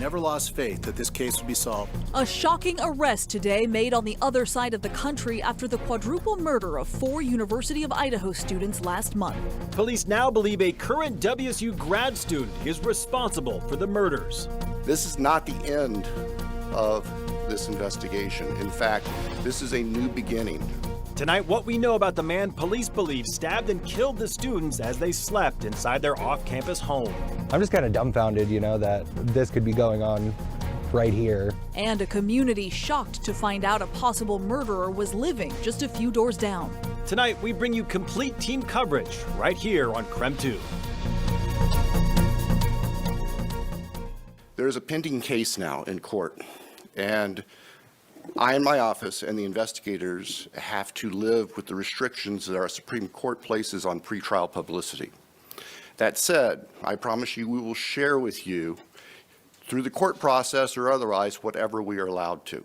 never lost faith that this case would be solved. A shocking arrest today made on the other side of the country after the quadruple murder of 4 University of Idaho students last month. Police now believe a current WSU grad student is responsible for the murders. This is not the end of this investigation. In fact, this is a new beginning. Tonight, what we know about the man police believe stabbed and killed the students as they slept inside their off-campus home. I'm just kind of dumbfounded, that this could be going on right here. And a community shocked to find out a possible murderer was living just a few doors down. Tonight, we bring you complete team coverage right here on KREM 2. There's a pending case now in court, and I and my office and the investigators have to live with the restrictions that our Supreme Court places on pretrial publicity. That said, I promise you we will share with you, through the court process or otherwise, whatever we are allowed to.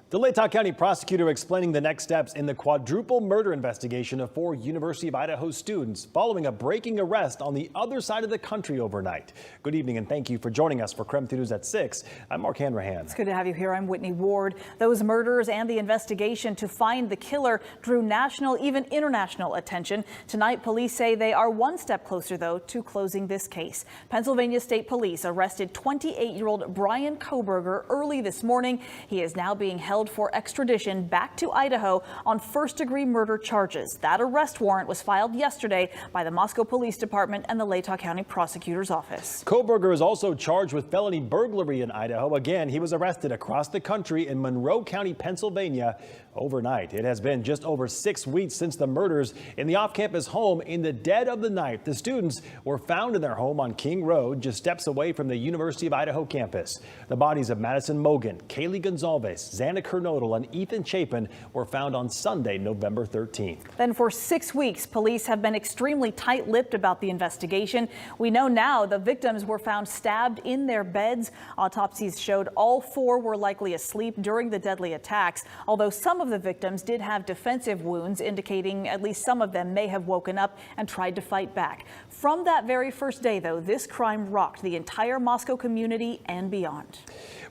The Latah County prosecutor explaining the next steps in the quadruple murder investigation of 4 University of Idaho students following a breaking arrest on the other side of the country overnight. Good evening and thank you for joining us for KREM 2 News at 6. I'm Mark Hanrahan. It's good to have you here. I'm Whitney Ward. Those murders and the investigation to find the killer drew national, even international attention. Tonight, police say they are one step closer, though, to closing this case. Pennsylvania State Police arrested 28-year-old Brian Koberger early this morning. He is now being held for extradition back to Idaho on first-degree murder charges. That arrest warrant was filed yesterday by the Moscow Police Department and the Latah County Prosecutor's Office. Koberger is also charged with felony burglary in Idaho. Again, he was arrested across the country in Monroe County, Pennsylvania overnight. It has been just over 6 weeks since the murders in the off-campus home. In the dead of the night, the students were found in their home on King Road, just steps away from the University of Idaho campus. The bodies of Madison Mogan, Kaylee Gonzalez, Xana Kernodle, and Ethan Chapin were found on Sunday, November 13th. Then for 6 weeks, police have been extremely tight-lipped about the investigation. We know now the victims were found stabbed in their beds. Autopsies showed all 4 were likely asleep during the deadly attacks, although some of the victims did have defensive wounds, indicating at least some of them may have woken up and tried to fight back. From that very first day, though, this crime rocked the entire Moscow community and beyond.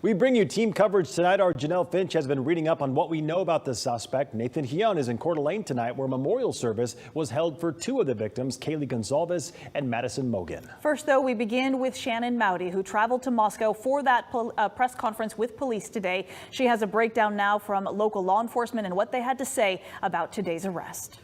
We bring you team coverage tonight. Our Janelle Finch has been reading up on what we know about the suspect. Nathan Hyun is in Coeur d'Alene tonight, where a memorial service was held for 2 of the victims, Kaylee Gonzalez and Madison Mogan. First, though, we begin with Shannon Mowdy, who traveled to Moscow for that press conference with police today. She has a breakdown now from local law enforcement and what they had to say about today's arrest.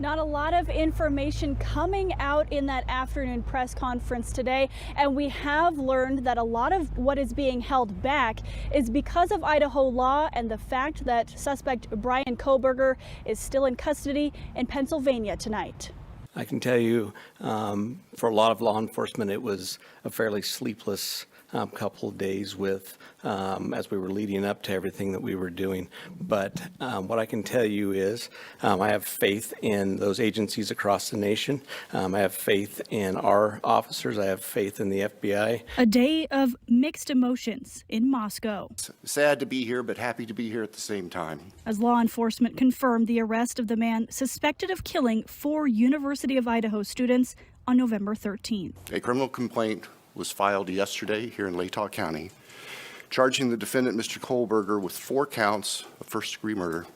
Not a lot of information coming out in that afternoon press conference today, and we have learned that a lot of what is being held back is because of Idaho law and the fact that suspect Brian Koberger is still in custody in Pennsylvania tonight. I can tell you, for a lot of law enforcement, it was a fairly sleepless couple of days with as we were leading up to everything that we were doing. But what I can tell you is I have faith in those agencies across the nation. I have faith in our officers. I have faith in the FBI. A day of mixed emotions in Moscow. Sad to be here, but happy to be here at the same time. As law enforcement confirmed the arrest of the man suspected of killing 4 University of Idaho students on November 13th. A criminal complaint was filed yesterday here in Latah County, charging the defendant, Mr. Koberger, with 4 counts of first-degree murder,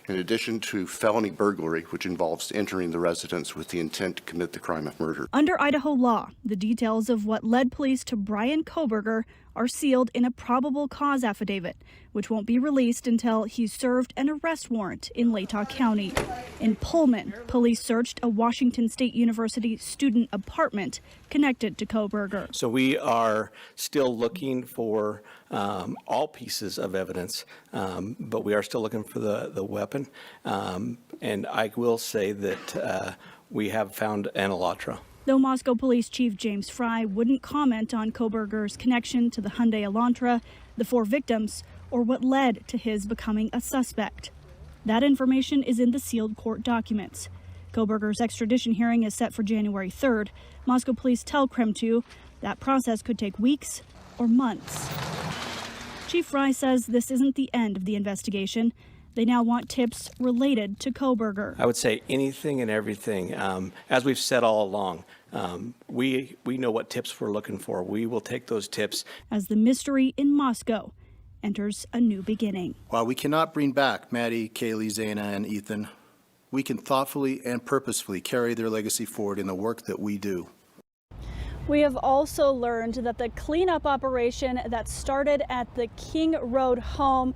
in addition to felony burglary, which involves entering the residence with the intent to commit the crime of murder. Under Idaho law, the details of what led police to Brian Koberger are sealed in a probable cause affidavit, which won't be released until he's served an arrest warrant in Latah County. In Pullman, police searched a Washington State University student apartment connected to Koberger. So we are still looking for all pieces of evidence, but we are still looking for the weapon. And I will say that we have found an Elantra. Though Moscow Police Chief James Fry wouldn't comment on Koberger's connection to the Hyundai Elantra, the 4 victims, or what led to his becoming a suspect. That information is in the sealed court documents. Koberger's extradition hearing is set for January 3rd. Moscow police tell KREM 2 that process could take weeks or months. Chief Fry says this isn't the end of the investigation. They now want tips related to Koberger. I would say anything and everything. As we've said all along, we know what tips we're looking for. We will take those tips. As the mystery in Moscow enters a new beginning. While we cannot bring back Maddie, Kaylee, Zaina, and Ethan, we can thoughtfully and purposefully carry their legacy forward in the work that we do. We have also learned that the cleanup operation that started at the King Road home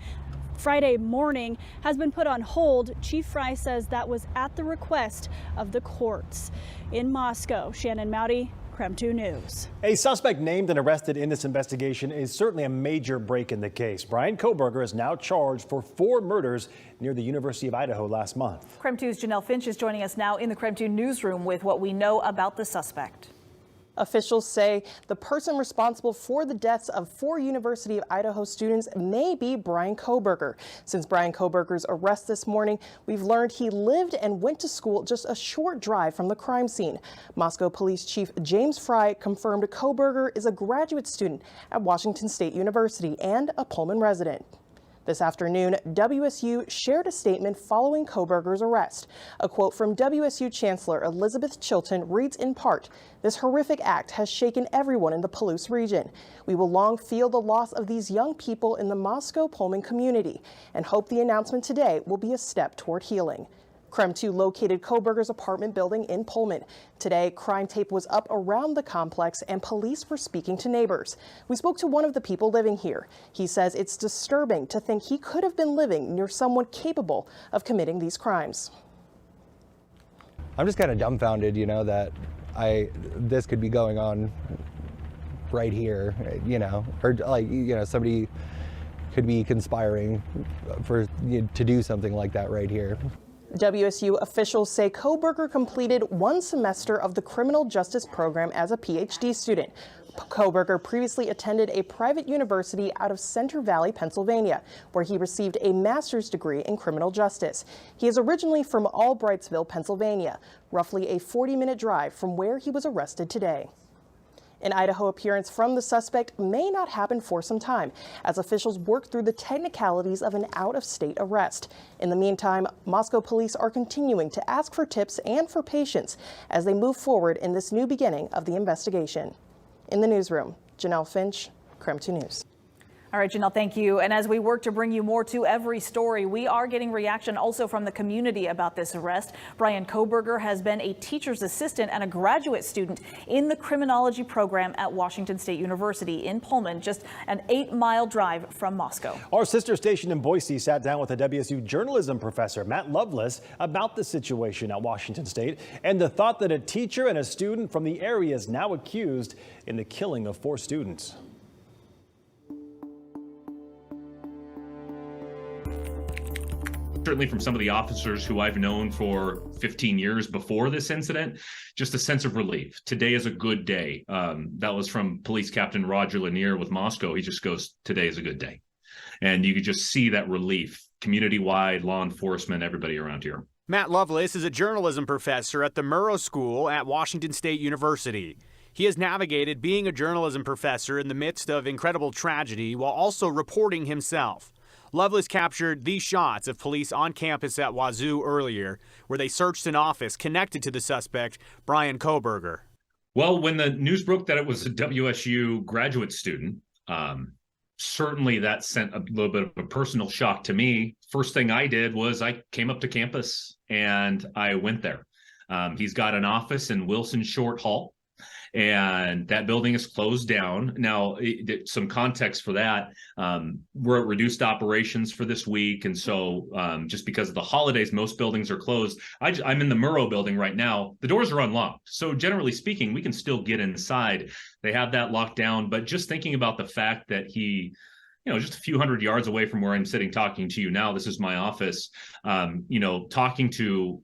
Friday morning has been put on hold. Chief Fry says that was at the request of the courts. In Moscow, Shannon Mowdy, KREM 2 News. A suspect named and arrested in this investigation is certainly a major break in the case. Brian Koberger is now charged for 4 murders near the University of Idaho last month. KREM 2's Janelle Finch is joining us now in the KREM 2 newsroom with what we know about the suspect. Officials say the person responsible for the deaths of 4 University of Idaho students may be Brian Koberger. Since Brian Koberger's arrest this morning, we've learned he lived and went to school just a short drive from the crime scene. Moscow Police Chief James Fry confirmed Koberger is a graduate student at Washington State University and a Pullman resident. This afternoon, WSU shared a statement following Koberger's arrest. A quote from WSU Chancellor Elizabeth Chilton reads in part, "This horrific act has shaken everyone in the Palouse region. We will long feel the loss of these young people in the Moscow-Pullman community and hope the announcement today will be a step toward healing." KREM 2 located Koberger's apartment building in Pullman. Today, crime tape was up around the complex and police were speaking to neighbors. We spoke to one of the people living here. He says it's disturbing to think he could have been living near someone capable of committing these crimes. I'm just kind of dumbfounded, that this could be going on right here, or somebody could be conspiring to do something like that right here. WSU officials say Koberger completed 1 semester of the criminal justice program as a PhD student. Koberger previously attended a private university out of Center Valley, Pennsylvania, where he received a master's degree in criminal justice. He is originally from Albrightsville, Pennsylvania, roughly a 40-minute drive from where he was arrested today. An Idaho appearance from the suspect may not happen for some time, as officials work through the technicalities of an out-of-state arrest. In the meantime, Moscow police are continuing to ask for tips and for patience as they move forward in this new beginning of the investigation. In the newsroom, Janelle Finch, KREM 2 News. All right, Janelle, thank you. And as we work to bring you more to every story, we are getting reaction also from the community about this arrest. Brian Koberger has been a teacher's assistant and a graduate student in the criminology program at Washington State University in Pullman, just an 8-mile drive from Moscow. Our sister station in Boise sat down with a WSU journalism professor, Matt Lovelace, about the situation at Washington State and the thought that a teacher and a student from the area is now accused in the killing of 4 students. Certainly from some of the officers who I've known for 15 years before this incident, just a sense of relief. Today is a good day. That was from Police Captain Roger Lanier with Moscow. He just goes, today is a good day. And you could just see that relief, community-wide, law enforcement, everybody around here. Matt Lovelace is a journalism professor at the Murrow School at Washington State University. He has navigated being a journalism professor in the midst of incredible tragedy while also reporting himself. Lovelace captured these shots of police on campus at Wazoo earlier, where they searched an office connected to the suspect, Brian Koberger. Well, when the news broke that it was a WSU graduate student, certainly that sent a little bit of a personal shock to me. First thing I did was I came up to campus and I went there. He's got an office in Wilson Short Hall, and that building is closed down. Now, some context for that, we're at reduced operations for this week. And so just because of the holidays, most buildings are closed. I'm in the Murrow building right now. The doors are unlocked. So generally speaking, we can still get inside. They have that locked down. But just thinking about the fact that he, just a few hundred yards away from where I'm sitting talking to you now, this is my office, talking to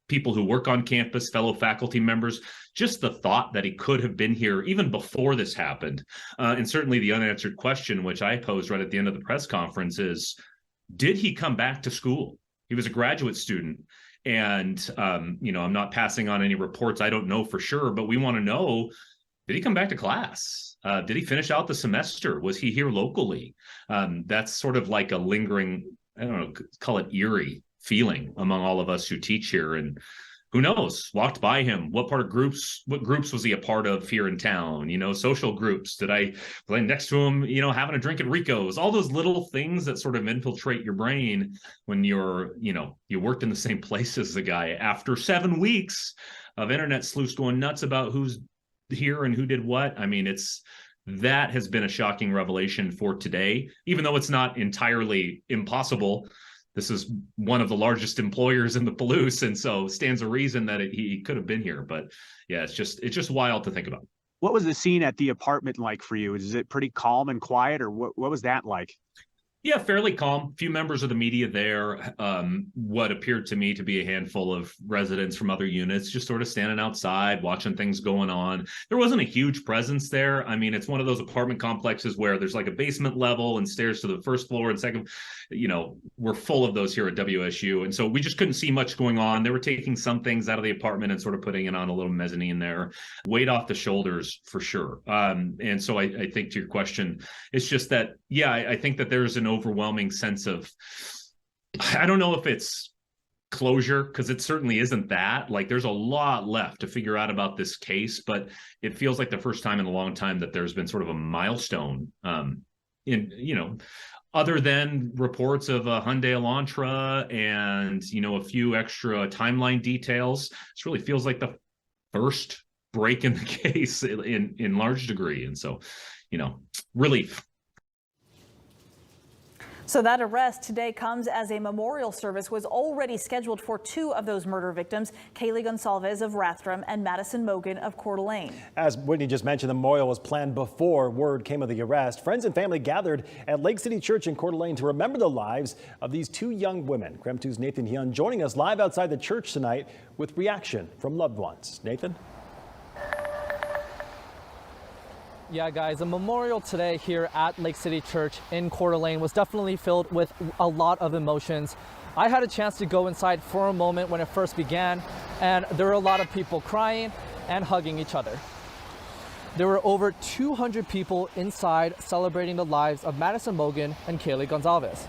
people who work on campus, fellow faculty members, just the thought that he could have been here even before this happened. And certainly the unanswered question, which I posed right at the end of the press conference, is, did he come back to school? He was a graduate student. And, I'm not passing on any reports. I don't know for sure, but we want to know, did he come back to class? Did he finish out the semester? Was he here locally? That's sort of like a lingering, call it eerie feeling among all of us who teach here. And who knows, walked by him. What groups was he a part of here in town? Social groups. Did I play next to him, having a drink at Rico's? All those little things that sort of infiltrate your brain when you worked in the same place as the guy. After 7 weeks of internet sleuths going nuts about who's here and who did what. I mean, that has been a shocking revelation for today, even though it's not entirely impossible. This is one of the largest employers in the Palouse, and so stands a reason that he could have been here. But yeah, it's just wild to think about. What was the scene at the apartment like for you? Is it pretty calm and quiet, or what was that like? Yeah, fairly calm. Few members of the media there. What appeared to me to be a handful of residents from other units, just sort of standing outside, watching things going on. There wasn't a huge presence there. I mean, it's one of those apartment complexes where there's like a basement level and stairs to the first floor and second. We're full of those here at WSU. And so we just couldn't see much going on. They were taking some things out of the apartment and sort of putting it on a little mezzanine there. Weight off the shoulders for sure. And so I think to your question, it's just that, yeah, I think that there's an overwhelming sense of, I don't know if it's closure, because it certainly isn't that. Like, there's a lot left to figure out about this case, but it feels like the first time in a long time that there's been sort of a milestone other than reports of a Hyundai Elantra and, a few extra timeline details. This really feels like the first break in the case in large degree. And so, relief. So that arrest today comes as a memorial service was already scheduled for 2 of those murder victims, Kaylee Gonsalves of Rathdrum and Madison Mogan of Coeur d'Alene. As Whitney just mentioned, the memorial was planned before word came of the arrest. Friends and family gathered at Lake City Church in Coeur d'Alene to remember the lives of these 2 young women. KREM 2's Nathan Hyun joining us live outside the church tonight with reaction from loved ones. Nathan? Yeah, guys, a memorial today here at Lake City Church in Coeur d'Alene was definitely filled with a lot of emotions. I had a chance to go inside for a moment when it first began, and there were a lot of people crying and hugging each other. There were over 200 people inside celebrating the lives of Madison Mogan and Kaylee Gonsalves.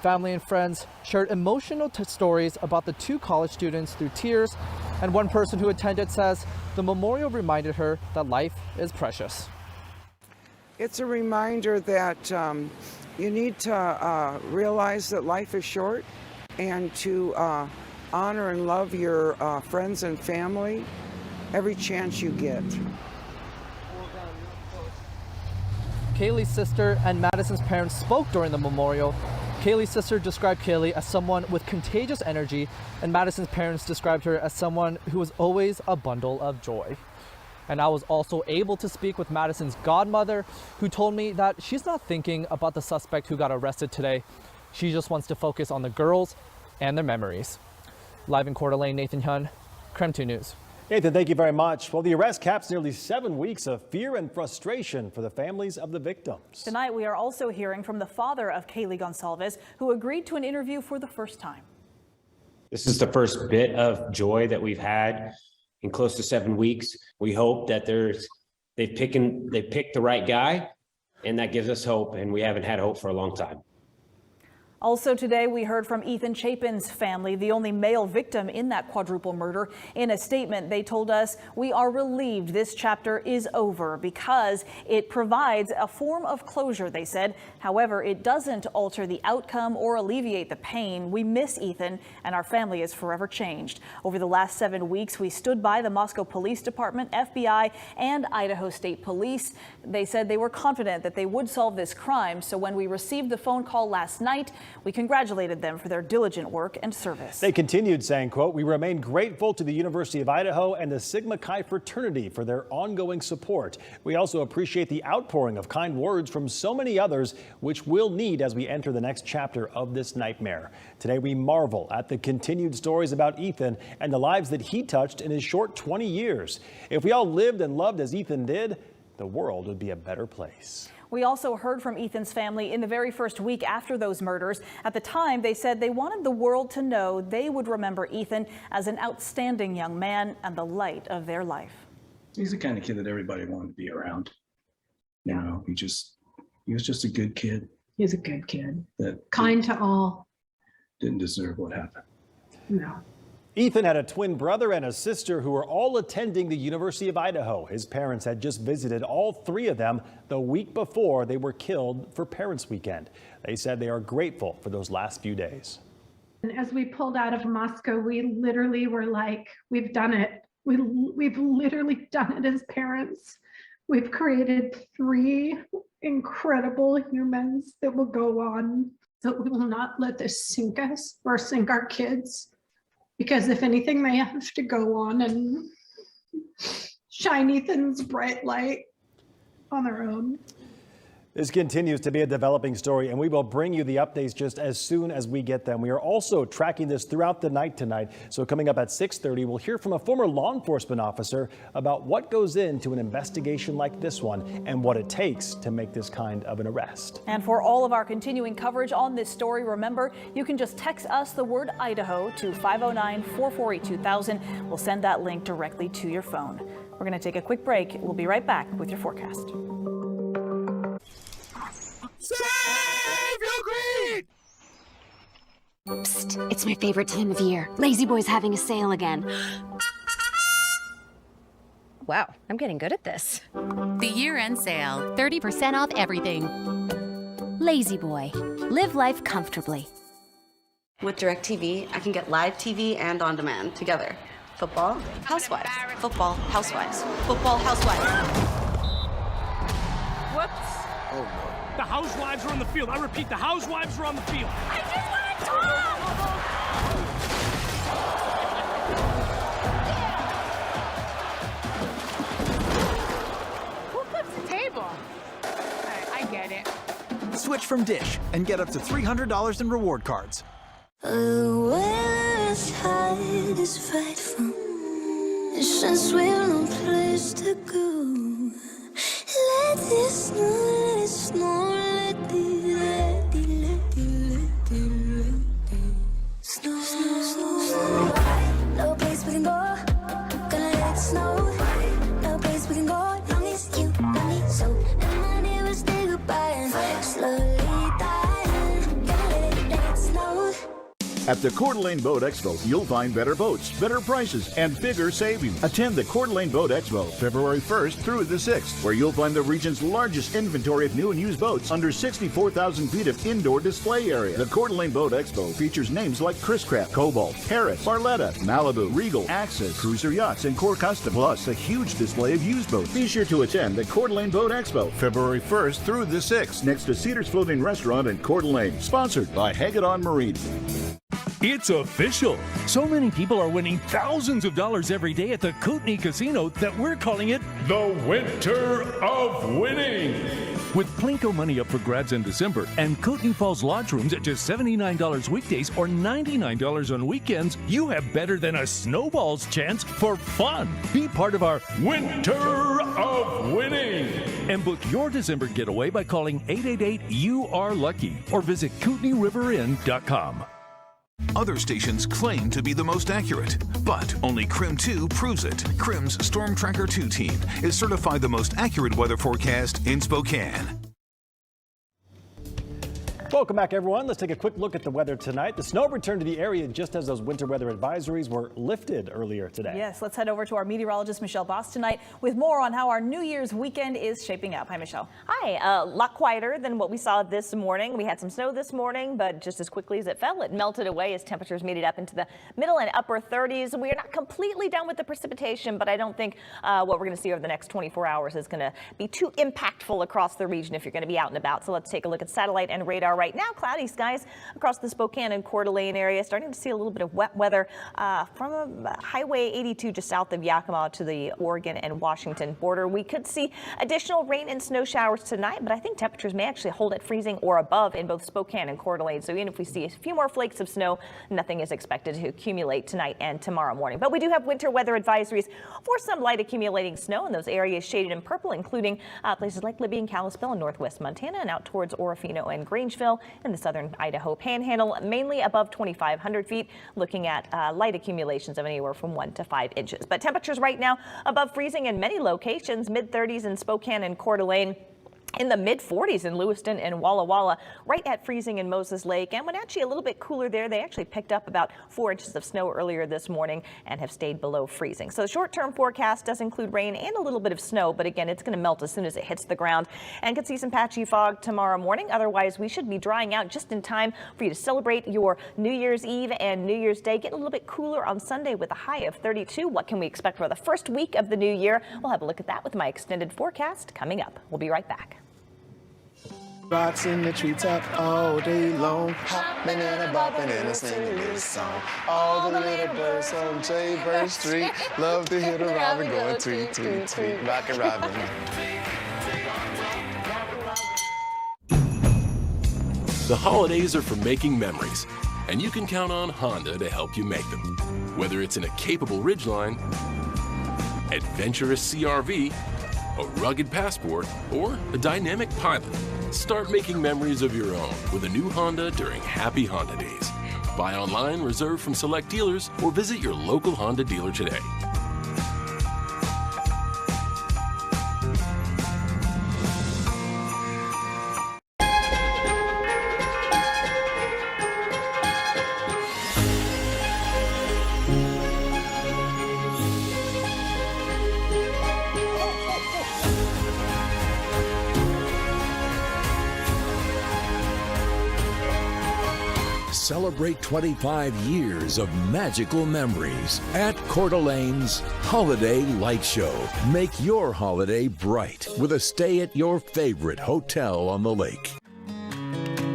Family and friends shared emotional stories about the 2 college students through tears, and one person who attended says the memorial reminded her that life is precious. It's a reminder that you need to realize that life is short and to honor and love your friends and family every chance you get. Kaylee's sister and Madison's parents spoke during the memorial. Kaylee's sister described Kaylee as someone with contagious energy, and Madison's parents described her as someone who was always a bundle of joy. And I was also able to speak with Madison's godmother, who told me that she's not thinking about the suspect who got arrested today. She just wants to focus on the girls and their memories. Live in Coeur d'Alene, Nathan Hyun, KREM 2 News. Nathan, thank you very much. Well, the arrest caps nearly 7 weeks of fear and frustration for the families of the victims. Tonight, we are also hearing from the father of Kaylee Gonsalves, who agreed to an interview for the first time. This is the first bit of joy that we've had in close to 7 weeks. We hope that they've picked the right guy, and that gives us hope, and we haven't had hope for a long time. Also today, we heard from Ethan Chapin's family, the only male victim in that quadruple murder. In a statement, they told us, "We are relieved this chapter is over because it provides a form of closure," they said. However, it doesn't alter the outcome or alleviate the pain. "We miss Ethan, and our family is forever changed. Over the last 7 weeks, we stood by the Moscow Police Department, FBI, and Idaho State Police. They said they were confident that they would solve this crime. So when we received the phone call last night, we congratulated them for their diligent work and service." They continued saying, quote, "We remain grateful to the University of Idaho and the Sigma Chi fraternity for their ongoing support. We also appreciate the outpouring of kind words from so many others, which we'll need as we enter the next chapter of this nightmare. Today, we marvel at the continued stories about Ethan and the lives that he touched in his short 20 years. If we all lived and loved as Ethan did, the world would be a better place." We also heard from Ethan's family in the very first week after those murders. At the time, they said they wanted the world to know they would remember Ethan as an outstanding young man and the light of their life. He's the kind of kid that everybody wanted to be around. You know, he was just a good kid. He's a good kid. That kind to all. Didn't deserve what happened. No. Ethan had a twin brother and a sister who were all attending the University of Idaho. His parents had just visited all three of them the week before they were killed for Parents' Weekend. They said they are grateful for those last few days. And as we pulled out of Moscow, we literally were like, we've done it. We've literally done it as parents. We've created three incredible humans that will go on. So we will not let this sink us or sink our kids. Because if anything, they have to go on and shine Ethan's bright light on their own. This continues to be a developing story, and we will bring you the updates just as soon as we get them. We are also tracking this throughout the night tonight. So coming up at 6:30, we'll hear from a former law enforcement officer about what goes into an investigation like this one and what it takes to make this kind of an arrest. And for all of our continuing coverage on this story, remember, you can just text us the word Idaho to 509-448-2000. We'll send that link directly to your phone. We're going to take a quick break. We'll be right back with your forecast. Save your greed! Psst, it's my favorite time of year. Lazy Boy's having a sale again. Wow, I'm getting good at this. The year-end sale, 30% off everything. Lazy Boy, live life comfortably. With DirecTV, I can get live TV and on demand together. Football, Housewives. Football, Housewives. Football, Housewives. Whoops. Oh, no. The housewives are on the field. I repeat, the housewives are on the field. I just want to talk! Who flips the table? All right, I get it. Switch from Dish and get up to $300 in reward cards. Since we've no place to go, let it snow, let it snow, let it snow, snow, snow. No place we can go, gonna let it snow. No place we can go, long as you love me so. And my neighbors say goodbye and slowly dying. Gonna let it snow. At the Coeur d'Alene Boat Expo, you'll find better boats, better prices, and bigger savings. Attend the Coeur d'Alene Boat Expo February 1st through the 6th, where you'll find the region's largest inventory of new and used boats under 64,000 feet of indoor display area. The Coeur d'Alene Boat Expo features names like Chris Craft, Cobalt, Harris, Barletta, Malibu, Regal, Access, Cruiser Yachts, and Core Custom, plus a huge display of used boats. Be sure to attend the Coeur d'Alene Boat Expo February 1st through the 6th, next to Cedars Floating Restaurant in Coeur d'Alene, sponsored by Hagedon Marine. It's official. So many people are winning thousands of dollars every day at the Kootenai Casino that we're calling it the Winter of Winning. With Plinko money up for grabs in December and Kootenai Falls Lodge rooms at just $79 weekdays or $99 on weekends, you have better than a snowball's chance for fun. Be part of our Winter of Winning. And book your December getaway by calling 888-YOU-ARE-LUCKY or visit KootenaiRiverInn.com. Other stations claim to be the most accurate, but only KREM 2 proves it. KREM's Storm Tracker 2 team is certified the most accurate weather forecast in Spokane. Welcome back, everyone. Let's take a quick look at the weather tonight. The snow returned to the area just as those winter weather advisories were lifted earlier today. Yes, let's head over to our meteorologist, Michelle Boss, tonight with more on how our New Year's weekend is shaping up. Hi, Michelle. Hi. A lot quieter than what we saw this morning. We had some snow this morning, but just as quickly as it fell, it melted away as temperatures made it up into the middle and upper 30s. We are not completely done with the precipitation, but I don't think what we're going to see over the next 24 hours is going to be too impactful across the region if you're going to be out and about. So let's take a look at satellite and radar right now. Cloudy skies across the Spokane and Coeur d'Alene area. Starting to see a little bit of wet weather from Highway 82 just south of Yakima to the Oregon and Washington border. We could see additional rain and snow showers tonight, but I think temperatures may actually hold at freezing or above in both Spokane and Coeur d'Alene. So even if we see a few more flakes of snow, nothing is expected to accumulate tonight and tomorrow morning. But we do have winter weather advisories for some light accumulating snow in those areas shaded in purple, including places like Libby and Kalispell in northwest Montana and out towards Orofino and Grangeville in the southern Idaho panhandle, mainly above 2,500 feet, looking at light accumulations of anywhere from 1 to 5 inches. But temperatures right now above freezing in many locations, mid-30s in Spokane and Coeur d'Alene. in the mid-40s in Lewiston and Walla Walla, right at freezing in Moses Lake. And Wenatchee a little bit cooler there. They actually picked up about 4 inches of snow earlier this morning and have stayed below freezing. So the short-term forecast does include rain and a little bit of snow, but again, it's going to melt as soon as it hits the ground, and could see some patchy fog tomorrow morning. Otherwise, we should be drying out just in time for you to celebrate your New Year's Eve and New Year's Day. Getting a little bit cooler on Sunday with a high of 32. What can we expect for the first week of the new year? We'll have a look at that with my extended forecast coming up. We'll be right back. Rocks in the treetop all day long, hopping and a bopping and a singing this song. All the little birds on Jaybird Street love to hear the robin going tweet, tweet, tweet, rockin' robin. The holidays are for making memories, and you can count on Honda to help you make them. Whether it's in a capable Ridgeline, adventurous CRV, a rugged Passport, or a dynamic Pilot, start making memories of your own with a new Honda during Happy Honda Days. Buy online, reserve from select dealers, or visit your local Honda dealer today. Celebrate 25 years of magical memories at Coeur d'Alene's Holiday Light Show. Make your holiday bright with a stay at your favorite hotel on the lake.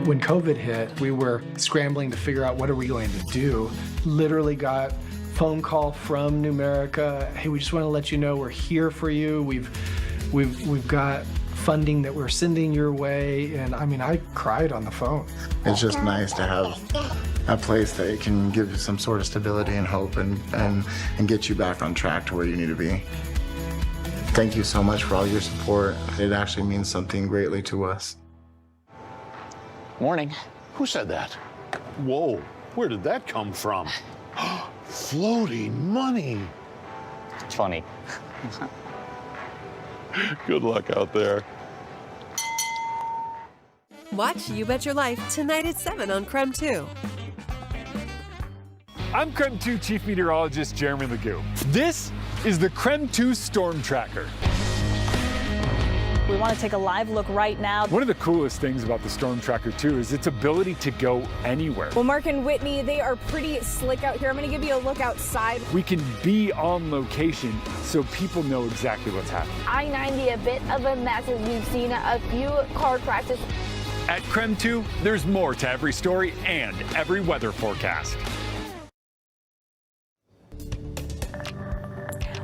When COVID hit, we were scrambling to figure out what are we going to do. Literally got phone call from Numerica. Hey, we just want to let you know we're here for you. We've got funding that we're sending your way, and I mean, I cried on the phone. It's just nice to have a place that can give you some sort of stability and hope and get you back on track to where you need to be. Thank you so much for all your support. It actually means something greatly to us. Morning. Who said that? Whoa, where did that come from? Floating money. It's funny. Good luck out there. Watch You Bet Your Life tonight at 7 on KREM 2. I'm KREM 2 Chief Meteorologist Jeremy Legoo. This is the KREM 2 Storm Tracker. We want to take a live look right now. One of the coolest things about the Storm Tracker 2 is its ability to go anywhere. Well, Mark and Whitney, they are pretty slick out here. I'm going to give you a look outside. We can be on location so people know exactly what's happening. I-90 a bit of a mess, as you've seen a few car crashes. At KREM 2, there's more to every story and every weather forecast.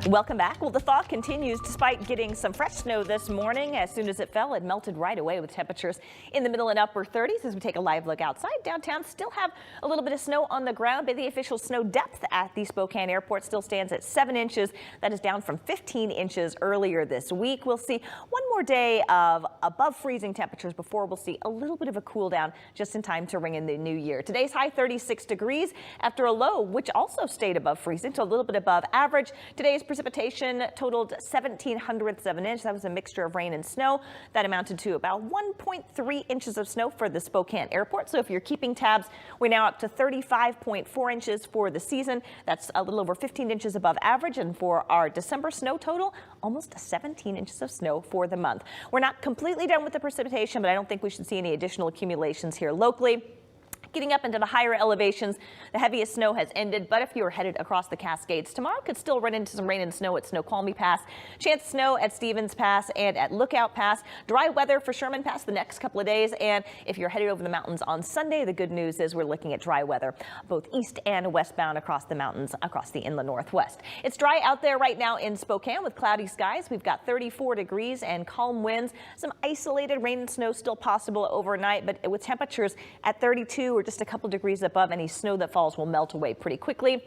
Welcome back. Well, the thaw continues despite getting some fresh snow this morning. As soon as it fell, it melted right away with temperatures in the middle and upper 30s. As we take a live look outside, downtown still have a little bit of snow on the ground, but the official snow depth at the Spokane airport still stands at 7 inches. That is down from 15 inches earlier this week. We'll see one more day of above freezing temperatures before we'll see a little bit of a cool down just in time to ring in the new year. Today's high 36 degrees after a low which also stayed above freezing, so a little bit above average. Today's precipitation totaled 0.17 of an inch. That was a mixture of rain and snow. That amounted to about 1.3 inches of snow for the Spokane airport. So if you're keeping tabs, we're now up to 35.4 inches for the season. That's a little over 15 inches above average. And for our December snow total, almost 17 inches of snow for the month. We're not completely done with the precipitation, but I don't think we should see any additional accumulations here locally. Getting up into the higher elevations, the heaviest snow has ended, but if you're headed across the Cascades tomorrow, could still run into some rain and snow at Snoqualmie Pass. Chance of snow at Stevens Pass and at Lookout Pass. Dry weather for Sherman Pass the next couple of days, and if you're headed over the mountains on Sunday, the good news is we're looking at dry weather, both east and westbound across the mountains across the inland northwest. It's dry out there right now in Spokane with cloudy skies. We've got 34 degrees and calm winds. Some isolated rain and snow still possible overnight, but with temperatures at 32 or just a couple degrees above, any snow that falls will melt away pretty quickly.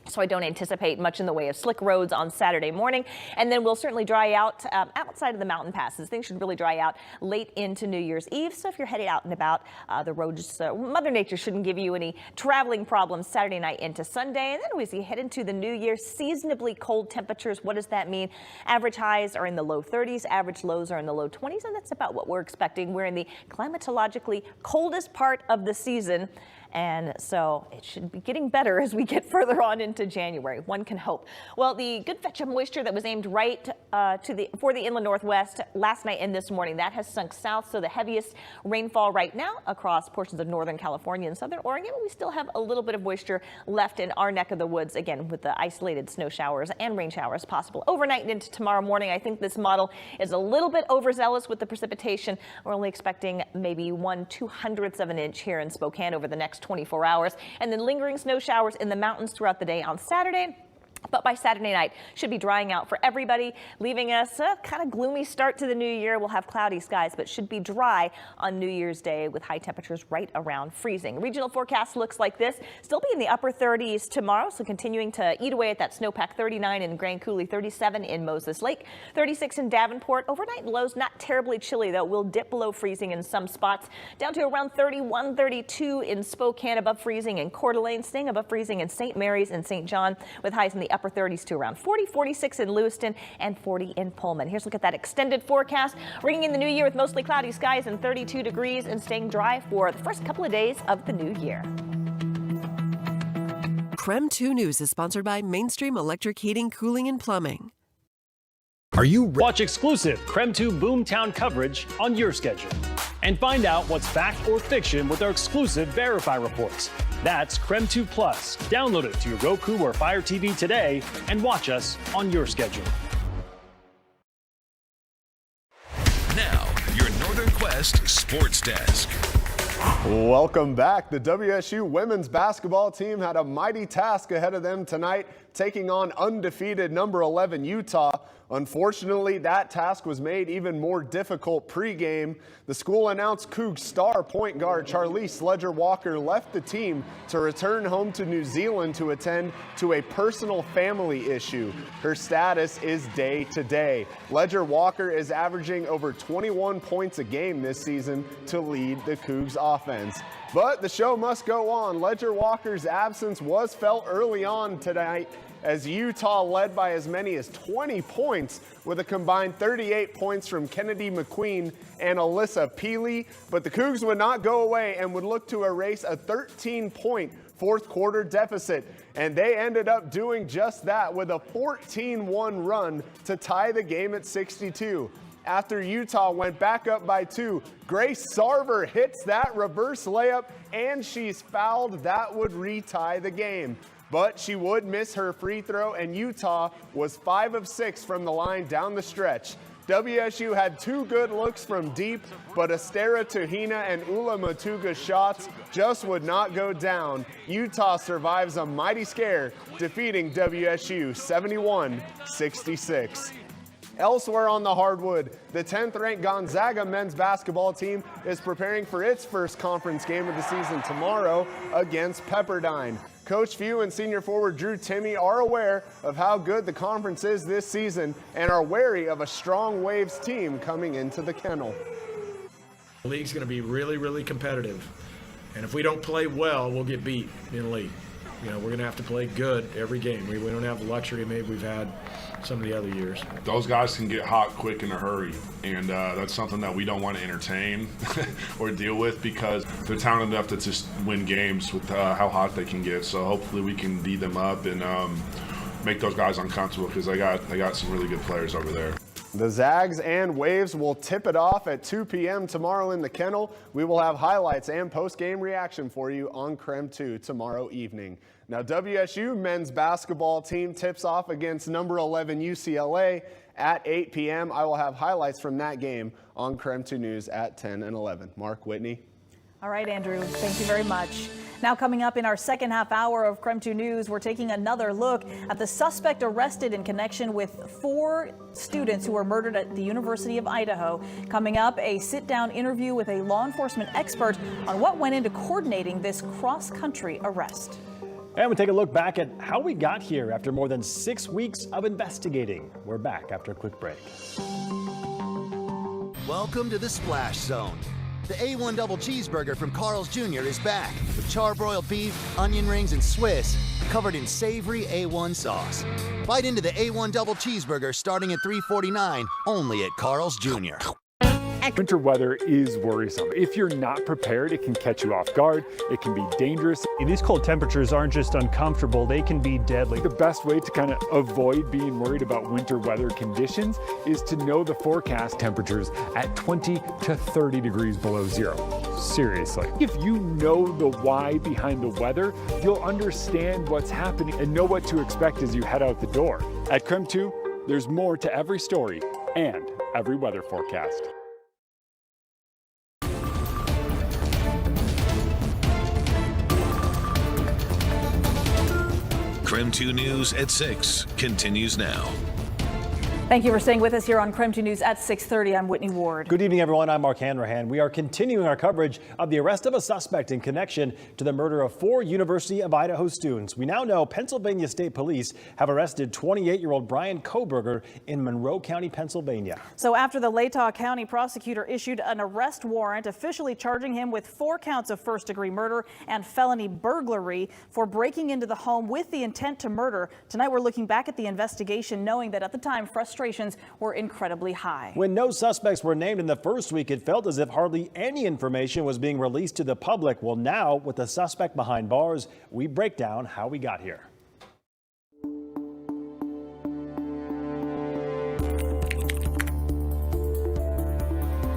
So I don't anticipate much in the way of slick roads on Saturday morning. And then we'll certainly dry out outside of the mountain passes. Things should really dry out late into New Year's Eve. So if you're headed out and about, the roads, Mother Nature shouldn't give you any traveling problems Saturday night into Sunday. And then as we head into the new year, seasonably cold temperatures. What does that mean? Average highs are in the low 30s. Average lows are in the low 20s. And that's about what we're expecting. We're in the climatologically coldest part of the season. And so it should be getting better as we get further on into January. One can hope. Well, the good fetch of moisture that was aimed right for the inland northwest last night and this morning, that has sunk south. So the heaviest rainfall right now across portions of northern California and southern Oregon. We still have a little bit of moisture left in our neck of the woods, again, with the isolated snow showers and rain showers possible overnight and into tomorrow morning. I think this model is a little bit overzealous with the precipitation. We're only expecting maybe 1/200th of an inch here in Spokane over the next 24 hours, and then lingering snow showers in the mountains throughout the day on Saturday. But by Saturday night, should be drying out for everybody, leaving us a kind of gloomy start to the new year. We'll have cloudy skies, but should be dry on New Year's Day with high temperatures right around freezing. Regional forecast looks like this. Still be in the upper 30s tomorrow, so continuing to eat away at that snowpack. 39 in Grand Coulee, 37 in Moses Lake, 36 in Davenport. Overnight lows not terribly chilly, though. Will dip below freezing in some spots, down to around 31, 32 in Spokane, above freezing in Coeur d'Alene, staying above freezing in St. Mary's and St. John, with highs in the upper 30s to around 40, 46 in Lewiston, and 40 in Pullman. Here's a look at that extended forecast. Ringing in the new year with mostly cloudy skies and 32 degrees and staying dry for the first couple of days of the new year. KREM 2 News is sponsored by Mainstream Electric Heating, Cooling, and Plumbing. Are you watch exclusive KREM 2 Boomtown coverage on your schedule and find out what's fact or fiction with our exclusive Verify reports. That's KREM 2 Plus. Download it to your Roku or Fire TV today and watch us on your schedule. Now, your Northern Quest Sports Desk. Welcome back. The WSU women's basketball team had a mighty task ahead of them tonight, taking on undefeated number 11 Utah. Unfortunately, that task was made even more difficult pregame. The school announced Cougs star point guard Charlize Ledger-Walker left the team to return home to New Zealand to attend to a personal family issue. Her status is day to day. Ledger-Walker is averaging over 21 points a game this season to lead the Cougs offense. But the show must go on. Ledger-Walker's absence was felt early on tonight, as Utah led by as many as 20 points with a combined 38 points from Kennedy McQueen and Alyssa Peely. But the Cougs would not go away and would look to erase a 13-point fourth quarter deficit. And they ended up doing just that with a 14-1 run to tie the game at 62. After Utah went back up by 2, Grace Sarver hits that reverse layup and she's fouled. That would retie the game. But she would miss her free throw, and Utah was 5 of 6 from the line down the stretch. WSU had 2 good looks from deep, but Estera Tuhina and Ula Matuga's shots just would not go down. Utah survives a mighty scare, defeating WSU 71-66. Elsewhere on the hardwood, the 10th-ranked Gonzaga men's basketball team is preparing for its first conference game of the season tomorrow against Pepperdine. Coach Few and senior forward Drew Timme are aware of how good the conference is this season and are wary of a strong Waves team coming into the kennel. The league's going to be really, really competitive. And if we don't play well, we'll get beat in the league. You know, we're going to have to play good every game. We don't have the luxury maybe we've had some of the other years. Those guys can get hot quick in a hurry, and that's something that we don't want to entertain or deal with because they're talented enough to just win games with how hot they can get. So hopefully we can beat them up and make those guys uncomfortable because they got some really good players over there. The Zags and Waves will tip it off at 2 p.m. tomorrow in the kennel. We will have highlights and post-game reaction for you on KREM 2 tomorrow evening. Now, WSU men's basketball team tips off against number 11 UCLA at 8 p.m. I will have highlights from that game on KREM 2 News at 10 and 11. Mark, Whitney. All right, Andrew, thank you very much. Now coming up in our second half hour of KREM 2 News, we're taking another look at the suspect arrested in connection with 4 students who were murdered at the University of Idaho. Coming up, a sit-down interview with a law enforcement expert on what went into coordinating this cross-country arrest. And we take a look back at how we got here after more than 6 weeks of investigating. We're back after a quick break. Welcome to the Splash Zone. The A1 Double Cheeseburger from Carl's Jr. is back with charbroiled beef, onion rings, and Swiss, covered in savory A1 sauce. Bite into the A1 Double Cheeseburger starting at $3.49, only at Carl's Jr. Winter weather is worrisome. If you're not prepared, it can catch you off guard. It can be dangerous. These cold temperatures aren't just uncomfortable, they can be deadly. The best way to kind of avoid being worried about winter weather conditions is to know the forecast temperatures at 20 to 30 degrees below zero. Seriously. If you know the why behind the weather, you'll understand what's happening and know what to expect as you head out the door. At KREM 2, there's more to every story and every weather forecast. KREM 2 News at 6 continues now. Thank you for staying with us here on KREM 2 News at 6:30. I'm Whitney Ward. Good evening, everyone. I'm Mark Hanrahan. We are continuing our coverage of the arrest of a suspect in connection to the murder of 4 University of Idaho students. We now know Pennsylvania State Police have arrested 28-year-old Brian Kohberger in Monroe County, Pennsylvania. So after the Latah County prosecutor issued an arrest warrant officially charging him with 4 counts of first-degree murder and felony burglary for breaking into the home with the intent to murder, tonight we're looking back at the investigation, knowing that at the time frustrations were incredibly high. When no suspects were named in the first week, it felt as if hardly any information was being released to the public. Well, now with the suspect behind bars, we break down how we got here.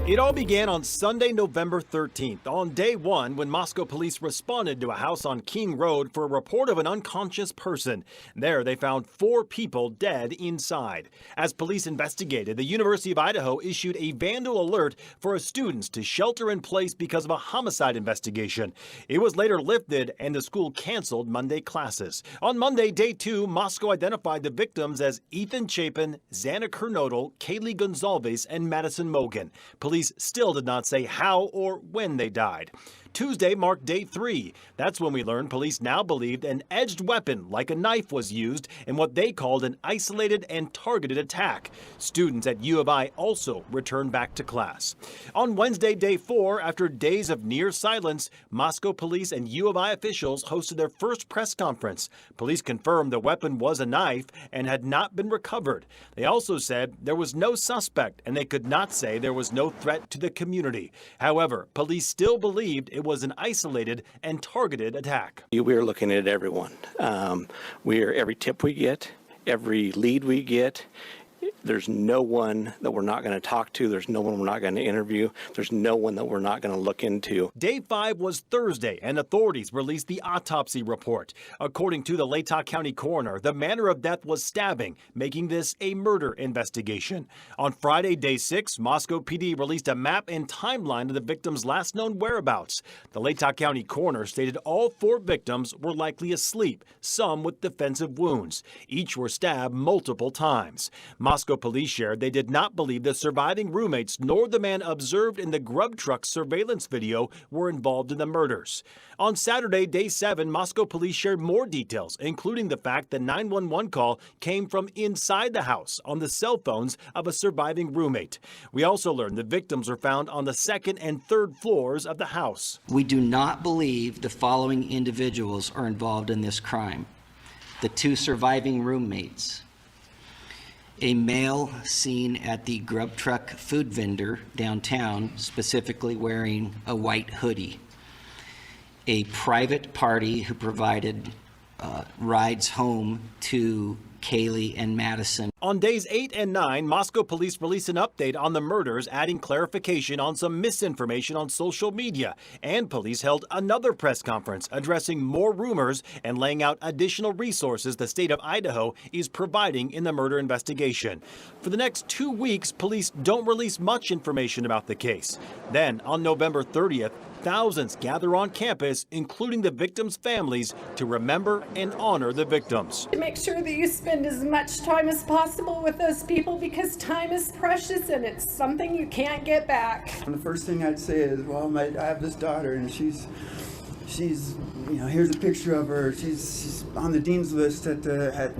It all began on Sunday, November 13th, on day 1, when Moscow police responded to a house on King Road for a report of an unconscious person. There, they found 4 people dead inside. As police investigated, the University of Idaho issued a vandal alert for students to shelter in place because of a homicide investigation. It was later lifted and the school canceled Monday classes. On Monday, day 2, Moscow identified the victims as Ethan Chapin, Xana Kernodle, Kaylee Gonzalez, and Madison Mogan. Police still did not say how or when they died. Tuesday marked day 3. That's when we learned police now believed an edged weapon like a knife was used in what they called an isolated and targeted attack. Students at U of I also returned back to class. On Wednesday, day 4, after days of near silence, Moscow police and U of I officials hosted their first press conference. Police confirmed the weapon was a knife and had not been recovered. They also said there was no suspect and they could not say there was no threat to the community. However, police still believed it was an isolated and targeted attack. We are looking at everyone. Every tip we get, every lead we get, there's no one that we're not going to talk to. There's no one we're not going to interview. There's no one that we're not going to look into. Day 5 was Thursday, and authorities released the autopsy report. According to the Latah County coroner, the manner of death was stabbing, making this a murder investigation. On Friday, day 6, Moscow PD released a map and timeline of the victims' last known whereabouts. The Latah County coroner stated all 4 victims were likely asleep, some with defensive wounds. Each were stabbed multiple times. Moscow police shared they did not believe the surviving roommates nor the man observed in the grub truck surveillance video were involved in the murders. On Saturday, day 7, Moscow police shared more details, including the fact the 911 call came from inside the house on the cell phones of a surviving roommate. We also learned the victims were found on the 2nd and 3rd floors of the house. We do not believe the following individuals are involved in this crime: the 2 surviving roommates, a male seen at the grub truck food vendor downtown, specifically wearing a white hoodie, a private party who provided rides home to Kaylee and Madison. On days 8 and 9, Moscow police released an update on the murders, adding clarification on some misinformation on social media. And police held another press conference addressing more rumors and laying out additional resources the state of Idaho is providing in the murder investigation. For the next 2 weeks, police don't release much information about the case. Then, on November 30th, thousands gather on campus, including the victims' families, to remember and honor the victims. To make sure that you spend as much time as possible with those people, because time is precious and it's something you can't get back. The first thing I'd say is, well, I have this daughter and she's she's, here's a picture of her. She's on the dean's list at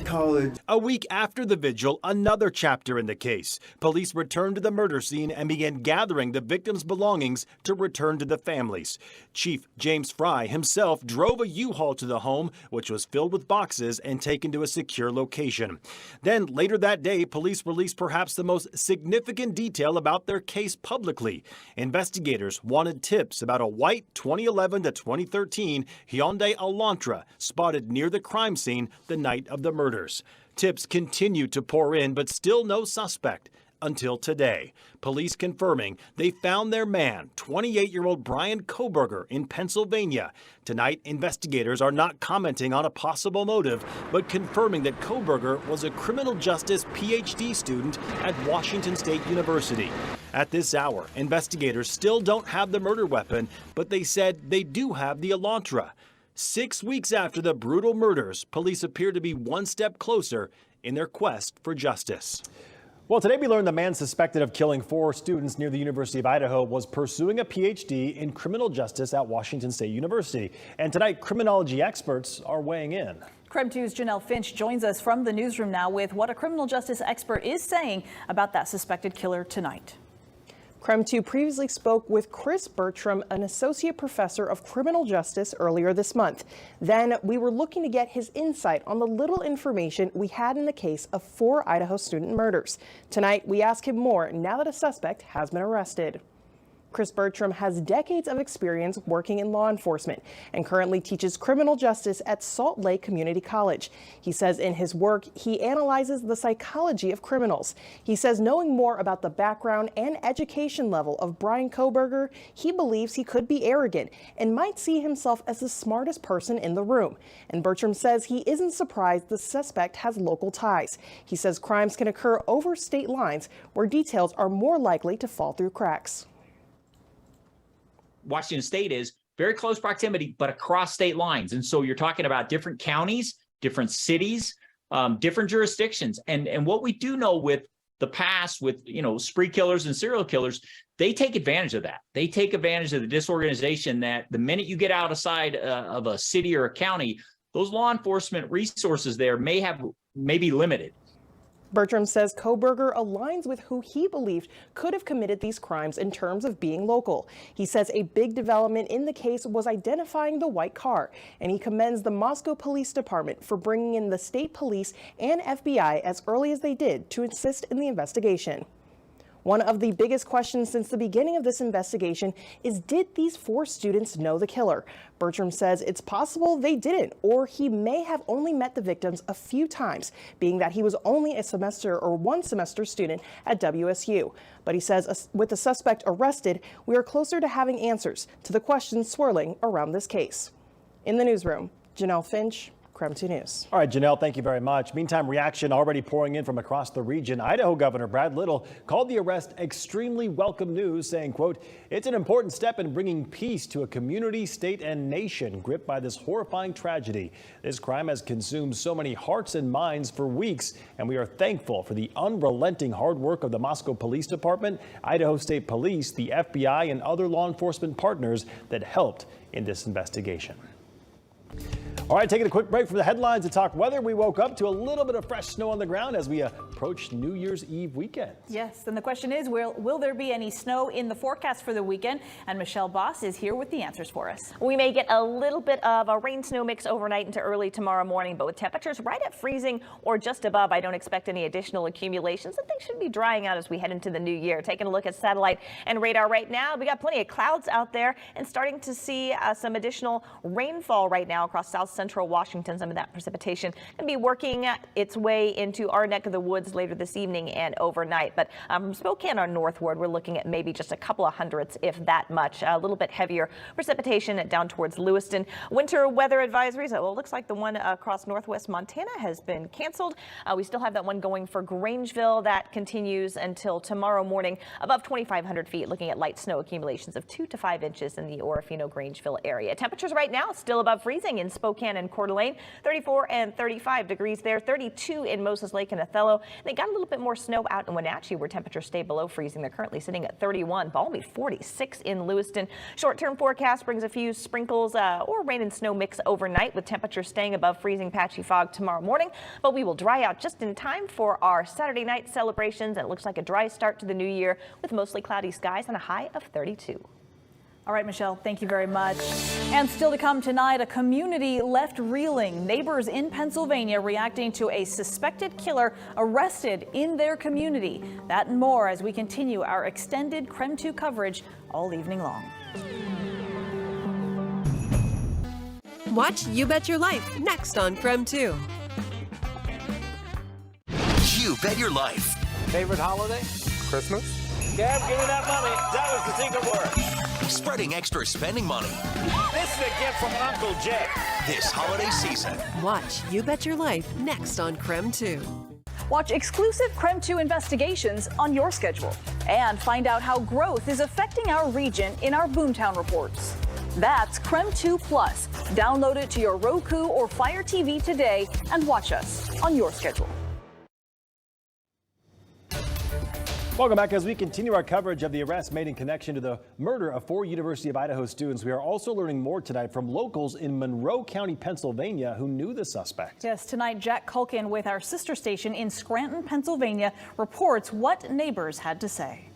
college. A week after the vigil, another chapter in the case. Police returned to the murder scene and began gathering the victims' belongings to return to the families. Chief James Fry himself drove a U-Haul to the home, which was filled with boxes and taken to a secure location. Then later that day, police released perhaps the most significant detail about their case publicly. Investigators wanted tips about a white 2011 to 2013 Hyundai Elantra spotted near the crime scene the night of the murders. Tips continue to pour in, but still no suspect until today. Police confirming they found their man, 28-year-old Brian Koberger, in Pennsylvania. Tonight, investigators are not commenting on a possible motive, but confirming that Koberger was a criminal justice PhD student at Washington State University. At this hour, investigators still don't have the murder weapon, but they said they do have the Elantra. 6 weeks after the brutal murders, police appear to be one step closer in their quest for justice. Well, today we learned the man suspected of killing 4 students near the University of Idaho was pursuing a PhD in criminal justice at Washington State University. And tonight, criminology experts are weighing in. KREM 2's Janelle Finch joins us from the newsroom now with what a criminal justice expert is saying about that suspected killer tonight. KREM 2 previously spoke with Chris Bertram, an associate professor of criminal justice, earlier this month. Then we were looking to get his insight on the little information we had in the case of 4 Idaho student murders. Tonight, we ask him more now that a suspect has been arrested. Chris Bertram has decades of experience working in law enforcement and currently teaches criminal justice at Salt Lake Community College. He says in his work, he analyzes the psychology of criminals. He says knowing more about the background and education level of Brian Koberger, he believes he could be arrogant and might see himself as the smartest person in the room. And Bertram says he isn't surprised the suspect has local ties. He says crimes can occur over state lines where details are more likely to fall through cracks. Washington State is very close proximity, but across state lines. And so you're talking about different counties, different cities, different jurisdictions. And what we do know with the past, with, spree killers and serial killers, they take advantage of that. They take advantage of the disorganization that the minute you get outside of a city or a county, those law enforcement resources there may be limited. Bertram says Koberger aligns with who he believed could have committed these crimes in terms of being local. He says a big development in the case was identifying the white car, and he commends the Moscow Police Department for bringing in the state police and FBI as early as they did to assist in the investigation. One of the biggest questions since the beginning of this investigation is, did these 4 students know the killer? Bertram says it's possible they didn't, or he may have only met the victims a few times, being that he was only a semester or 1 semester student at WSU. But he says with the suspect arrested, we are closer to having answers to the questions swirling around this case. In the newsroom, Janelle Finch, KREM 2 News. All right, Janelle, thank you very much. Meantime, reaction already pouring in from across the region. Idaho Governor Brad Little called the arrest extremely welcome news, saying, quote, "It's an important step in bringing peace to a community, state, and nation gripped by this horrifying tragedy. This crime has consumed so many hearts and minds for weeks, and we are thankful for the unrelenting hard work of the Moscow Police Department, Idaho State Police, the FBI, and other law enforcement partners that helped in this investigation." All right, taking a quick break from the headlines to talk weather. We woke up to a little bit of fresh snow on the ground as we approach New Year's Eve weekend. Yes, and the question is, will there be any snow in the forecast for the weekend? And Michelle Boss is here with the answers for us. We may get a little bit of a rain-snow mix overnight into early tomorrow morning, but with temperatures right at freezing or just above, I don't expect any additional accumulations, and things should be drying out as we head into the new year. Taking a look at satellite and radar right now, we got plenty of clouds out there and starting to see some additional rainfall right now across south central Washington. Some of that precipitation can be working its way into our neck of the woods later this evening and overnight. But from Spokane on northward, we're looking at maybe just a couple of hundredths, if that much. A little bit heavier precipitation down towards Lewiston. Winter weather advisories. Well, it looks like the one across northwest Montana has been canceled. We still have that one going for Grangeville. That continues until tomorrow morning above 2,500 feet, looking at light snow accumulations of 2 to 5 inches in the Orofino-Grangeville area. Temperatures right now still above freezing in Spokane and Coeur d'Alene, 34 and 35 degrees there, 32 in Moses Lake and Othello, They got a little bit more snow out in Wenatchee, where temperatures stay below freezing. They're currently sitting at 31. Balmy 46 in Lewiston. Short-term forecast brings a few sprinkles or rain and snow mix overnight, with temperatures staying above freezing. Patchy fog tomorrow morning, but we will dry out just in time for our Saturday night celebrations. And it looks like a dry start to the new year with mostly cloudy skies and a high of 32. All right, Michelle, thank you very much. And still to come tonight, a community left reeling. Neighbors in Pennsylvania reacting to a suspected killer arrested in their community. That and more as we continue our extended KREM 2 coverage all evening long. Watch You Bet Your Life next on KREM 2. You Bet Your Life. Favorite holiday? Christmas. Gab, give me that money. That was the secret word. Spreading extra spending money. This is a gift from Uncle Jay. This holiday season. Watch You Bet Your Life next on KREM 2. Watch exclusive KREM 2 investigations on your schedule and find out how growth is affecting our region in our Boomtown reports. That's KREM 2 Plus. Download it to your Roku or Fire TV today and watch us on your schedule. Welcome back as we continue our coverage of the arrest made in connection to the murder of 4 University of Idaho students. We are also learning more tonight from locals in Monroe County, Pennsylvania, who knew the suspect. Yes, tonight Jack Culkin with our sister station in Scranton, Pennsylvania, reports what neighbors had to say.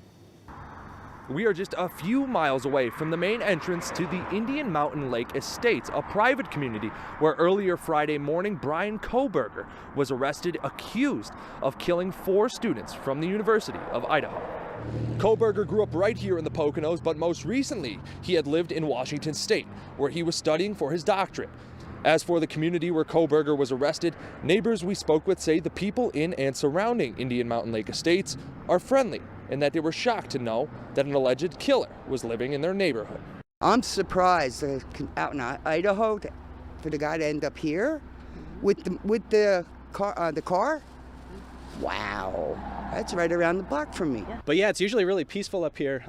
We are just a few miles away from the main entrance to the Indian Mountain Lake Estates, a private community where earlier Friday morning Brian Kohberger was arrested accused of killing 4 students from the University of Idaho. Kohberger grew up right here in the Poconos, but most recently he had lived in Washington State, where he was studying for his doctorate. As for the community where Kohberger was arrested, neighbors we spoke with say the people in and surrounding Indian Mountain Lake Estates are friendly, and that they were shocked to know that an alleged killer was living in their neighborhood. I'm surprised out in Idaho for the guy to end up here with the car. Wow, that's right around the block from me. But yeah, it's usually really peaceful up here.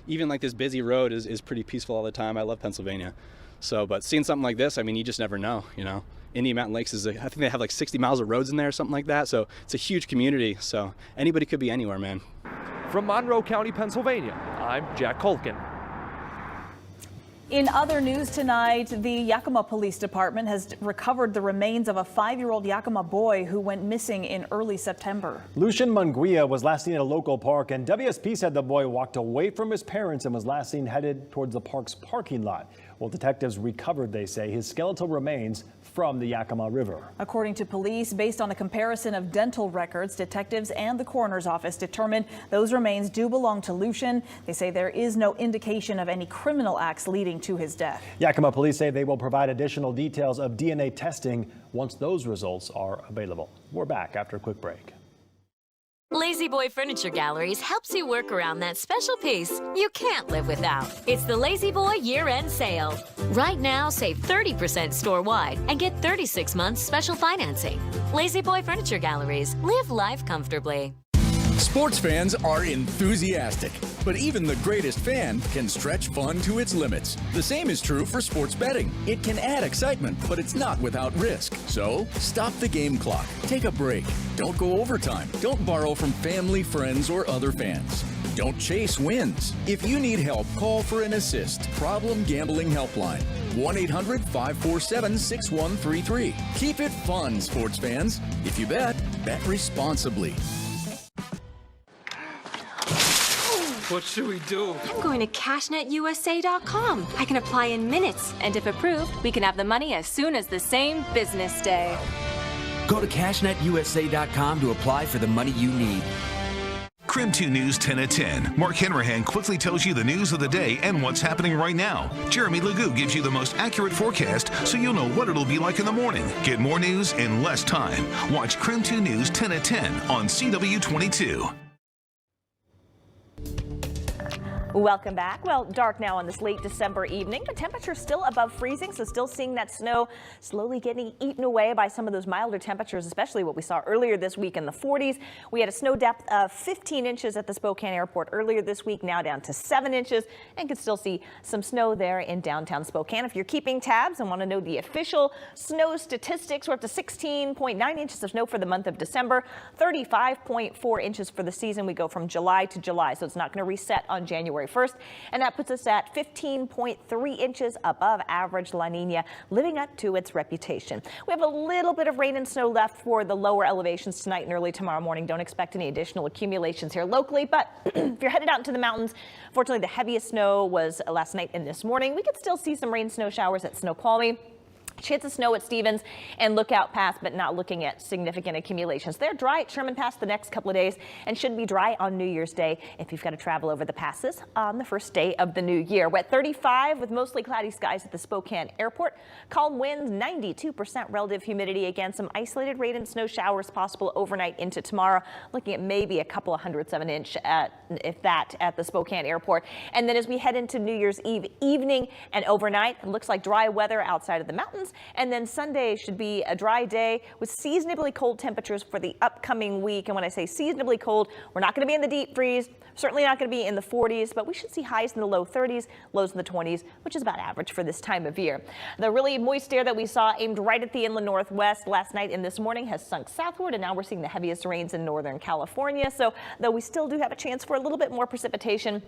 Even like this busy road is pretty peaceful all the time. I love Pennsylvania. So, but seeing something like this, I mean, you just never know, you know. Indian Mountain Lakes I think they have like 60 miles of roads in there or something like that. So it's a huge community. So anybody could be anywhere, man. From Monroe County, Pennsylvania, I'm Jack Culkin. In other news tonight, the Yakima Police Department has recovered the remains of a 5-year-old Yakima boy who went missing in early September. Lucian Munguia was last seen at a local park, and WSP said the boy walked away from his parents and was last seen headed towards the park's parking lot. Well, detectives recovered, they say, his skeletal remains from the Yakima River. According to police, based on a comparison of dental records, detectives and the coroner's office determined those remains do belong to Lucian. They say there is no indication of any criminal acts leading to his death. Yakima police say they will provide additional details of DNA testing once those results are available. We're back after a quick break. Lazy Boy Furniture Galleries helps you work around that special piece you can't live without. It's the Lazy Boy year-end sale. Right now, save 30% store-wide and get 36 months special financing. Lazy Boy Furniture Galleries. Live life comfortably. Sports fans are enthusiastic, but even the greatest fan can stretch fun to its limits. The same is true for sports betting. It can add excitement, but it's not without risk. So, stop the game clock. Take a break. Don't go overtime. Don't borrow from family, friends, or other fans. Don't chase wins. If you need help, call for an assist. Problem Gambling Helpline. 1-800-547-6133. Keep it fun, sports fans. If you bet, bet responsibly. What should we do? I'm going to CashNetUSA.com. I can apply in minutes, and if approved, we can have the money as soon as the same business day. Go to CashNetUSA.com to apply for the money you need. KREM 2 News 10 at 10. Mark Henrahan quickly tells you the news of the day and what's happening right now. Jeremy Legoo gives you the most accurate forecast so you'll know what it'll be like in the morning. Get more news in less time. Watch KREM 2 News 10 at 10 on CW22. Welcome back. Well, dark now on this late December evening, but temperatures still above freezing, so still seeing that snow slowly getting eaten away by some of those milder temperatures, especially what we saw earlier this week in the 40s. We had a snow depth of 15 inches at the Spokane airport earlier this week, now down to 7 inches, and can still see some snow there in downtown Spokane. If you're keeping tabs and want to know the official snow statistics, we're up to 16.9 inches of snow for the month of December, 35.4 inches for the season. We go from July to July, so it's not going to reset on January 1st, and that puts us at 15.3 inches above average La Nina, living up to its reputation. We have a little bit of rain and snow left for the lower elevations tonight and early tomorrow morning. Don't expect any additional accumulations here locally, but if you're headed out into the mountains, fortunately the heaviest snow was last night and this morning. We could still see some rain snow showers at Snoqualmie. Chance of snow at Stevens and Lookout Pass, but not looking at significant accumulations. They're dry at Sherman Pass the next couple of days and should be dry on New Year's Day if you've got to travel over the passes on the first day of the new year. We're at 35 with mostly cloudy skies at the Spokane airport. Calm winds, 92% relative humidity. Again, some isolated rain and snow showers possible overnight into tomorrow. Looking at maybe a couple of 107 inch if that at the Spokane airport. And then as we head into New Year's Eve evening and overnight, it looks like dry weather outside of the mountains. And then Sunday should be a dry day with seasonably cold temperatures for the upcoming week. And when I say seasonably cold, we're not going to be in the deep freeze, certainly not going to be in the 40s, but we should see highs in the low 30s, lows in the 20s, which is about average for this time of year. The really moist air that we saw aimed right at the inland northwest last night and this morning has sunk southward, and now we're seeing the heaviest rains in Northern California. So though we still do have a chance for a little bit more precipitation,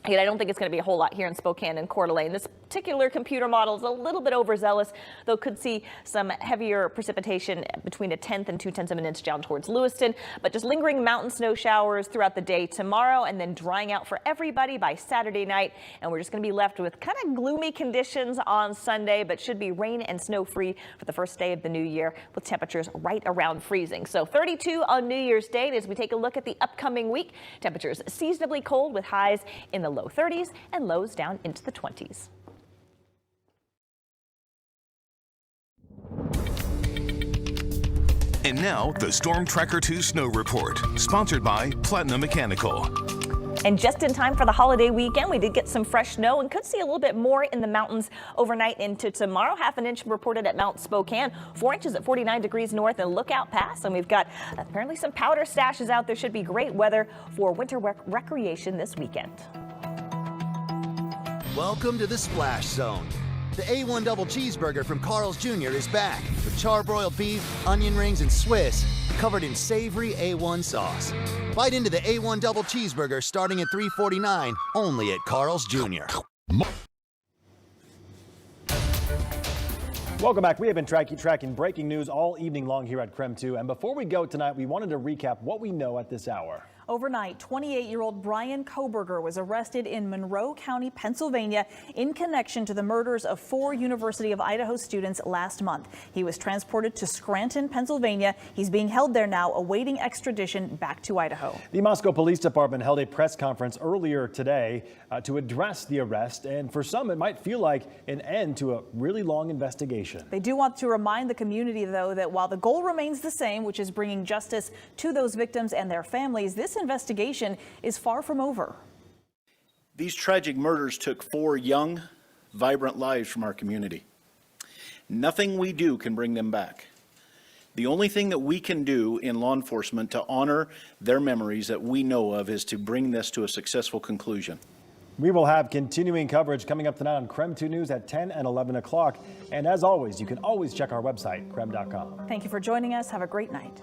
yet I don't think it's going to be a whole lot here in Spokane and Coeur d'Alene. This particular computer model is a little bit overzealous, though could see some heavier precipitation between 1/10 and 2/10 of an inch down towards Lewiston. But just lingering mountain snow showers throughout the day tomorrow, and then drying out for everybody by Saturday night. And we're just going to be left with kind of gloomy conditions on Sunday, but should be rain and snow free for the first day of the new year with temperatures right around freezing. So 32 on New Year's Day. And as we take a look at the upcoming week, temperatures seasonably cold with highs in the low 30s and lows down into the 20s. And now, the Storm Tracker 2 Snow Report, sponsored by Platinum Mechanical. And just in time for the holiday weekend, we did get some fresh snow and could see a little bit more in the mountains overnight into tomorrow. 1/2 inch reported at Mount Spokane, 4 inches at 49 degrees north and Lookout Pass. And we've got apparently some powder stashes out there. Should be great weather for winter recreation this weekend. Welcome to the Splash Zone. The A1 Double Cheeseburger from Carl's Jr. is back with charbroiled beef, onion rings, and Swiss, covered in savory A1 sauce. Bite into the A1 Double Cheeseburger starting at $3.49, only at Carl's Jr. Welcome back. We have been tracking breaking news all evening long here at KREM 2. And before we go tonight, we wanted to recap what we know at this hour. Overnight, 28-year-old Brian Koberger was arrested in Monroe County, Pennsylvania, in connection to the murders of 4 University of Idaho students last month. He was transported to Scranton, Pennsylvania. He's being held there now, awaiting extradition back to Idaho. The Moscow Police Department held a press conference earlier today to address the arrest, and for some, it might feel like an end to a really long investigation. They do want to remind the community, though, that while the goal remains the same, which is bringing justice to those victims and their families, this investigation is far from over. These tragic murders took 4 young, vibrant lives from our community. Nothing we do can bring them back. The only thing that we can do in law enforcement to honor their memories that we know of is to bring this to a successful conclusion. We will have continuing coverage coming up tonight on KREM 2 News at 10 and 11 o'clock. And as always, you can always check our website, KREM.com. Thank you for joining us. Have a great night.